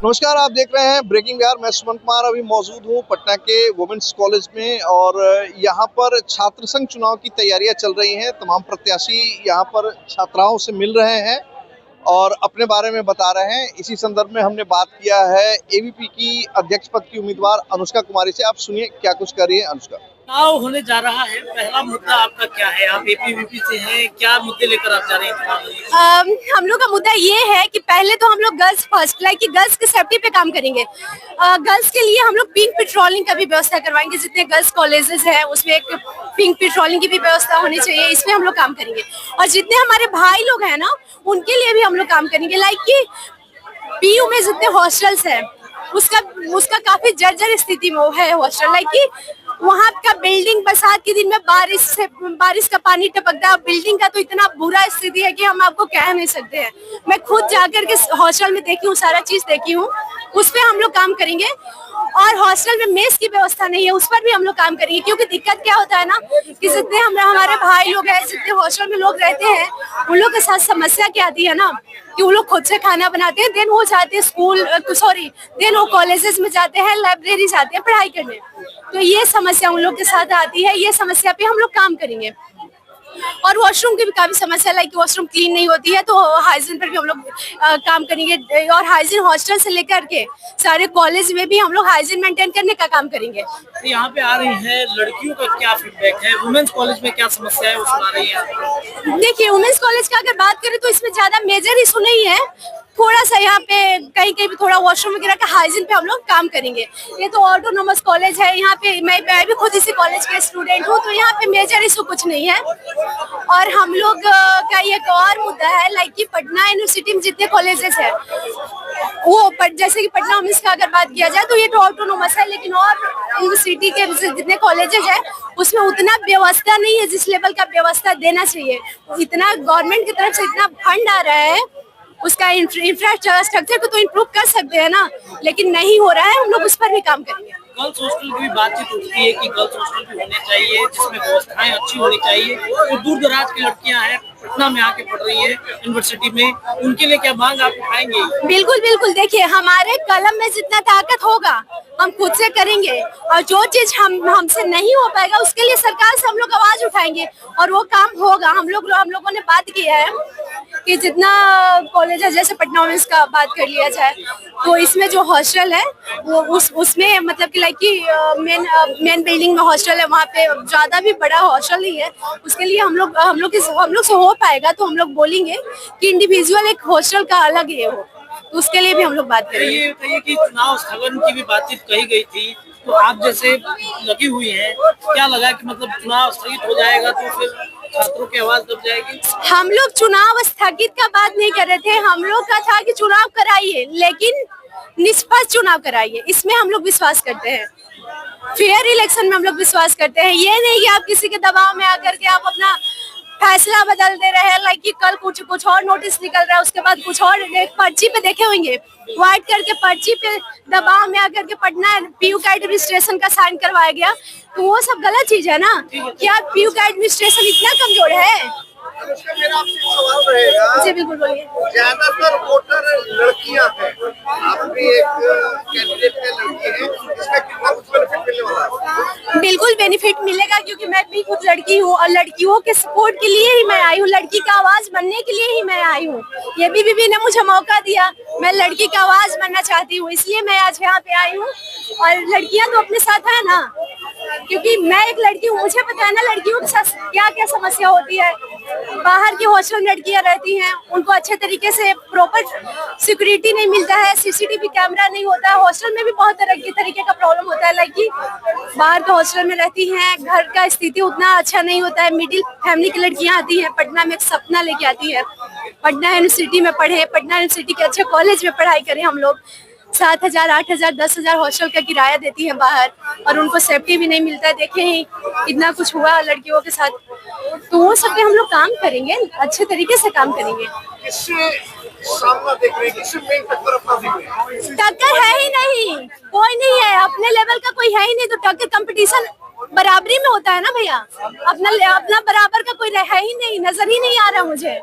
नमस्कार, आप देख रहे हैं ब्रेकिंग बिहार। मैं सुमन कुमार अभी मौजूद हूँ पटना के वुमेन्स कॉलेज में और यहाँ पर छात्र संघ चुनाव की तैयारियां चल रही हैं। तमाम प्रत्याशी यहाँ पर छात्राओं से मिल रहे हैं और अपने बारे में बता रहे हैं। इसी संदर्भ में हमने बात किया है एबीवीपी की अध्यक्ष पद की उम्मीदवार अनुष्का कुमारी से। आप सुनिए क्या कुछ कर रही है अनुष्का। चुनाव होने जा रहा है, पहला मुद्दा आपका क्या है? आप एबीवीपी से हैं, क्या मुद्दे लेकर आप जा रहे हैं? हम लोग का मुद्दा ये है कि पहले तो हम लोग गर्ल्स फर्स्ट, लाइक कि गर्ल्स की सेफ्टी पे काम करेंगे। गर्ल्स के लिए हम लोग पिंक पेट्रोलिंग का भी व्यवस्था करवाएंगे। जितने गर्ल्स कॉलेजेस हैं उसमें एक पिंक पेट्रोलिंग की भी व्यवस्था होनी चाहिए। इसमें हम लोग काम करेंगे और जितने हमारे भाई लोग हैं ना उनके लिए भी हम लोग काम करेंगे। लाइक कि पीयू में जितने हॉस्टल्स हैं उसका उसका काफी जर्जर स्थिति में है हॉस्टल। लाइक कि वहाँ का बिल्डिंग बरसात के दिन में बारिश का पानी टपकता है। बिल्डिंग का तो इतना बुरा स्थिति है कि हम आपको कह नहीं सकते हैं। मैं खुद जाकर के हॉस्टल में देखी हूँ, सारा चीज देखी हूँ। उस पर हम लोग काम करेंगे और हॉस्टल में मेस की व्यवस्था नहीं है, उस पर भी हम लोग काम करेंगे। क्योंकि दिक्कत क्या होता है ना कि जितने हमारे भाई लोग हैं, जितने हॉस्टल में लोग रहते हैं, उन लोग के साथ समस्या क्या आती है ना कि वो लोग खुद से खाना बनाते हैं। देन वो जाते हैं देन वो कॉलेजेस में जाते हैं, लाइब्रेरी जाते हैं पढ़ाई करने। तो ये समस्या उन लोग के साथ आती है। ये समस्या पे हम लोग काम करेंगे। और वॉशरूम की भी काफी समस्या, लाइक वॉशरूम क्लीन नहीं होती है, तो हाइजीन पर भी हम लोग काम करेंगे। और हाइजीन हॉस्टल से लेकर के सारे कॉलेज में भी हम लोग हाइजीन मेंटेन करने का काम करेंगे। यहाँ पे आ रही है लड़कियों का क्या फीडबैक है? वुमेन्स कॉलेज में क्या समस्या है वो सुना रही है? देखिए, वुमेन्स कॉलेज का अगर बात करें तो इसमें ज्यादा मेजर इशू नहीं है। थोड़ा सा यहाँ पे कहीं कहीं भी थोड़ा वॉशरूम वगैरह का हाइजीन पे हम लोग काम करेंगे। ये तो ऑटोनोमस कॉलेज है, यहाँ पे मैं भी खुद इसी कॉलेज के स्टूडेंट हूँ, तो यहाँ पे मेजर इशू कुछ नहीं है। और हम लोग का एक और मुद्दा है, लाइक कि पटना यूनिवर्सिटी में जितने कॉलेजेस है वो जैसे कि पटना वुमेन्स का अगर बात किया जाए तो ये तो ऑटोनोमस है, लेकिन और यूनिवर्सिटी के जितने कॉलेजेस है उसमें उतना व्यवस्था नहीं है जिस लेवल का व्यवस्था देना चाहिए। इतना गवर्नमेंट की तरफ से इतना फंड आ रहा है, उसका इंफ्रास्ट्रक्चर को तो इम्प्रूव कर सकते हैं ना, लेकिन नहीं हो रहा है। हम लोग उस पर भी काम करेंगे। गर्ल्स हॉस्टल की भी बातचीत उठती है कि गर्ल्स हॉस्टल भी होने चाहिए, जिसमें व्यवस्थाएं अच्छी होनी चाहिए। तो दूर दराज की लड़कियां हैं, पटना में आके पढ़ रही है यूनिवर्सिटी में, उनके लिए क्या मांग आप उठाएंगे? बिल्कुल बिल्कुल। देखिए, हमारे कलम में जितना ताकत होगा हम खुद से करेंगे और जो चीज हमसे नहीं हो पाएगा उसके लिए सरकार से हम लोग आवाज उठाएंगे और वो काम होगा। हम लोगों ने बात किया है कि जितना कॉलेज है, जैसे पटना वुमेन्स का बात कर लिया जाए तो इसमें जो हॉस्टल है वो उसमें मतलब कि लाइक कि मेन बिल्डिंग में हॉस्टल है, वहाँ पे ज्यादा भी बड़ा हॉस्टल नहीं है। उसके लिए हम लोग से हो पाएगा तो हम लोग बोलेंगे कि इंडिविजुअल एक हॉस्टल का अलग है वो, तो उसके लिए भी हम लोग बात करेंगे। ये बताइए कि चुनाव स्थगन की भी बातचीत कही गई थी, तो आप जैसे लगी हुई है, क्या लगा कि मतलब चुनाव स्थगित हो जाएगा तो फिर छात्रों की आवाज दब जाएगी? हम लोग चुनाव स्थगित का बात नहीं कर रहे थे। हम लोग का था कि चुनाव कराइए, लेकिन निष्पक्ष चुनाव कराइए, इसमें हम लोग विश्वास करते हैं। फेयर इलेक्शन में हम लोग विश्वास करते हैं। ये नहीं कि आप किसी के दबाव में आकर के आप अपना फैसला बदल दे रहे हैं। लाइक कि कल कुछ और नोटिस निकल रहा है, उसके बाद कुछ और पर्ची पे देखे होंगे, व्हाइट करके पर्ची पे दबाव में आकर के पटना पीयू का एडमिनिस्ट्रेशन का साइन करवाया गया, तो वो सब गलत चीज है ना। क्या पीयू का एडमिनिस्ट्रेशन इतना कमजोर है? मेरा आपसे सवाल रहेगा। जी बिल्कुल, बोलिए। ज्यादातर वोटर लड़कियां हैं, आप भी एक कैंडिडेट है, लड़की है, इसमें कितना कुछ बेनिफिट मिलने वाला है? बिल्कुल बेनिफिट मिलेगा, क्योंकि मैं भी खुद लड़की हूँ और लड़कियों के सपोर्ट के लिए ही मैं आई हूँ, लड़की का आवाज बनने के लिए ही मैं आई हूँ। ये बीबीबी ने मुझे मौका दिया, मैं लड़की का आवाज बनना चाहती हूँ, इसलिए मैं आज यहाँ पे आई हूँ। और लड़कियां तो अपने साथ है ना, क्योंकि मैं एक लड़की हूँ, मुझे पता है ना लड़कियों के साथ क्या क्या समस्या होती है। बाहर के हॉस्टल में लड़कियां रहती हैं, उनको अच्छे तरीके से प्रॉपर सिक्योरिटी नहीं मिलता है, सीसीटीवी कैमरा नहीं होता है। हॉस्टल में भी बहुत तरीके का प्रॉब्लम होता है, लाइक कि बाहर के हॉस्टल में रहती हैं, घर का स्थिति उतना अच्छा नहीं होता है। मिडिल फैमिली की लड़कियां आती हैं, पटना में एक सपना लेके आती है, पटना यूनिवर्सिटी में पढ़े, पटना यूनिवर्सिटी के अच्छे कॉलेज में पढ़ाई करें। हम लोग 7,000, 8,000, 10,000 हॉस्टल का किराया देती है बाहर, और उनको सेफ्टी भी नहीं मिलता है। देखे ही इतना कुछ हुआ लड़कियों के साथ, तो वो सब पे हम लोग काम करेंगे, अच्छे तरीके से काम करेंगे। किससे सामना देख रहे हैं, किससे मेन टक्कर अपना देख रहे हैं? टक्कर है ही नहीं, कोई नहीं है, अपने लेवल का कोई है ही नहीं, तो टक्कर कंपटीशन बराबरी में होता है ना भैया। अपना बराबर का कोई है ही नहीं, नजर ही नहीं आ रहा मुझे।